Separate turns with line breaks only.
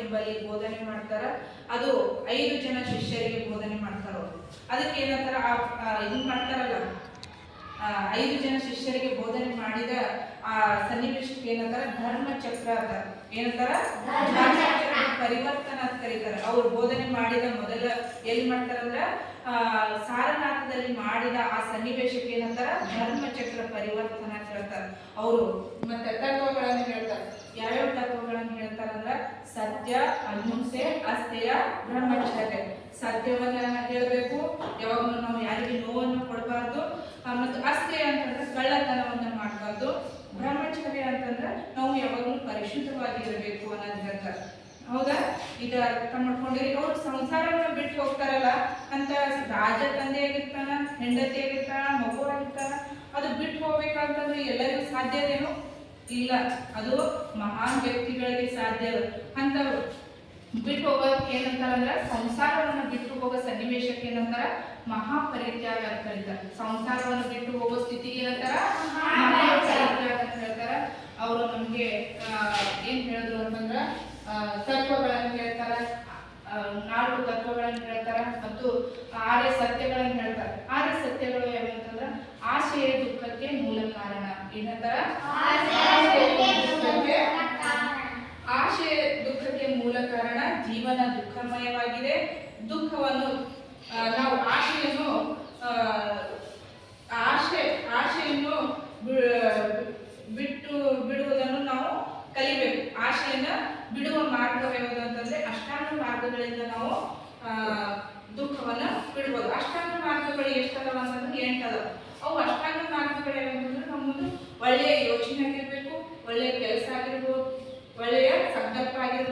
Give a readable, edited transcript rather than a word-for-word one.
ಎಂಬಲ್ಲಿ ಬೋಧನೆ ಮಾಡ್ತಾರ. ಅದು 5 ಜನ ಶಿಷ್ಯರಿಗೆ ಬೋಧನೆ ಮಾಡ್ತಾರ. ಅದಕ್ಕೆ ಏನಂತಾರ ಇದನ್ ಮಾಡ್ತಾರಲ್ಲ, 5 ಜನ ಶಿಷ್ಯರಿಗೆ ಬೋಧನೆ ಮಾಡಿದ ಆ ಸನ್ನಿವೇಶಕ್ಕೆ ಏನಂತಾರ ಧರ್ಮಚಕ್ರ ಅಂತ ಏನಂತಾರ ಪರಿವರ್ತನ ಅಂತ ಕರೀತಾರೆ. ಅವ್ರು ಬೋಧನೆ ಮಾಡಿದ ಮೊದಲ ಎಲ್ಲಿ ಮಾಡ್ತಾರಂದ್ರ ಸಾರನಾಥದಲ್ಲಿ ಮಾಡಿದ ಆ ಸನ್ನಿವೇಶಕ್ಕೆ ಏನಂತಾರ ಧರ್ಮಚಕ್ರ ಪರಿವರ್ತನ ಅಂತ ಹೇಳ್ತಾರೆ. ಅವರು ಮತ್ತೆ ತತ್ವಗಳನ್ನು ಹೇಳ್ತಾರೆ. ಯಾವ್ಯಾವ ತತ್ವಗಳನ್ನು ಹೇಳ್ತಾರಂದ್ರ ಸತ್ಯ, ಅಹಿಂಸೆ, ಅಸ್ಥೇಯ, ಬ್ರಹ್ಮಚರ್ಯ. ಸತ್ಯವನ್ನ ಹೇಳಬೇಕು, ಯಾವಾಗಲೂ ನಾವು ಯಾರಿಗೆ ನೋವನ್ನು ಕೊಡಬಾರ್ದು. ಮತ್ತು ಅಸ್ಥೇಯ ಅಂತಂದ್ರೆ ಕಳ್ಳತನವನ್ನ ಮಾಡಬಾರ್ದು. ಬ್ರಹ್ಮಚರ್ಯ ಅಂತಂದ್ರೆ ನಾವು ಯಾವಾಗಲೂ ಪರಿಶುದ್ಧವಾಗಿ ಇರಬೇಕು ಅನ್ನೋದು ಹೇಳ್ತಾರೆ. ಹೌದಾ? ಈಗ ಅರ್ಥ ಮಾಡ್ಕೊಂಡಿರಿ. ಅವ್ರು ಸಂಸಾರವನ್ನು ಬಿಟ್ಟು ಹೋಗ್ತಾರಲ್ಲ ಅಂತ ರಾಜ ತಂದೆ ಆಗಿರ್ತಾನ, ಹೆಂಡತಿ ಆಗಿರ್ತಾನ, ಮಗು ಆಗಿರ್ತಾನ, ಅದು ಬಿಟ್ಟು ಹೋಗ್ಬೇಕಂತಂದ್ರೆ ಎಲ್ಲರಿಗೂ ಸಾಧ್ಯದೇನು? ಇಲ್ಲ. ಅದು ಮಹಾನ್ ವ್ಯಕ್ತಿಗಳಿಗೆ ಸಾಧ್ಯ. ಅಂತ ಬಿಟ್ಟು ಹೋಗೋಕೆ ಏನಂತಾರಂದ್ರ ಸಂಸಾರವನ್ನು ಬಿಟ್ಟು ಹೋಗೋ ಸನ್ನಿವೇಶಕ್ಕೆ ಏನಂತಾರ ಮಹಾಪರಿತ್ಯಾಗ ಅಂತ ಹೇಳ್ತಾರೆ. ಸಂಸಾರವನ್ನು ಬಿಟ್ಟು ಹೋಗೋ ಸ್ಥಿತಿಗೆ ಏನಂತಾರ ಮಹಾಪರಿತ್ಯಾಗ ಅಂತ ಹೇಳ್ತಾರ. ಅವರು ನಮ್ಗೆ ಏನ್ ಹೇಳಿದ್ರು ಅಂತಂದ್ರ ತತ್ವಗಳನ್ನು ಹೇಳ್ತಾರ, 4 ತತ್ವಗಳನ್ನು ಹೇಳ್ತಾರ ಮತ್ತು 6 ಸತ್ಯಗಳನ್ನು ಹೇಳ್ತಾರೆ. 6 ಸತ್ಯಗಳು ಯಾವಂತಂದ್ರ ಆಶೆಯ ದುಃಖಕ್ಕೆ ಮೂಲ ಕಾರಣ. ಏನಂತಾರ ಆಶೆ ದುಃಖಕ್ಕೆ ಮೂಲ ಕಾರಣ. ಜೀವನ ದುಃಖಮಯವಾಗಿದೆ. ದುಃಖವನ್ನು ನಾವು ಆಶೆಯನ್ನು ಬಿಡುವುದನ್ನು ನಾವು ಕಲಿಬೇಕು. ಆಶೆಯನ್ನ ಬಿಡುವ ಮಾರ್ಗವೇನು ಅಂತಂದ್ರೆ ಅಷ್ಟಾಂಗ ಮಾರ್ಗಗಳಿಂದ ನಾವು ದುಃಖವನ್ನ ಬಿಡಬಹುದು. ಅಷ್ಟಾಂಗ ಮಾರ್ಗಗಳು ಎಷ್ಟದವ ಅಂತಂದ್ರೆ 8 ಅದಾವ. ಅವು ಅಷ್ಟಾಂಗ ಮಾರ್ಗಗಳು ಏನಂತಂದ್ರೆ ನಮ್ಮದು ಒಳ್ಳೆಯ ಯೋಚನೆ ಆಗಿರ್ಬೇಕು, ಒಳ್ಳೆಯ ಕೆಲಸ ಆಗಿರ್ಬೋದು, ಒಳ್ಳೆಯ ಸಂಕಲ್ಪ ಆಗಿರ್ಬೇಕು.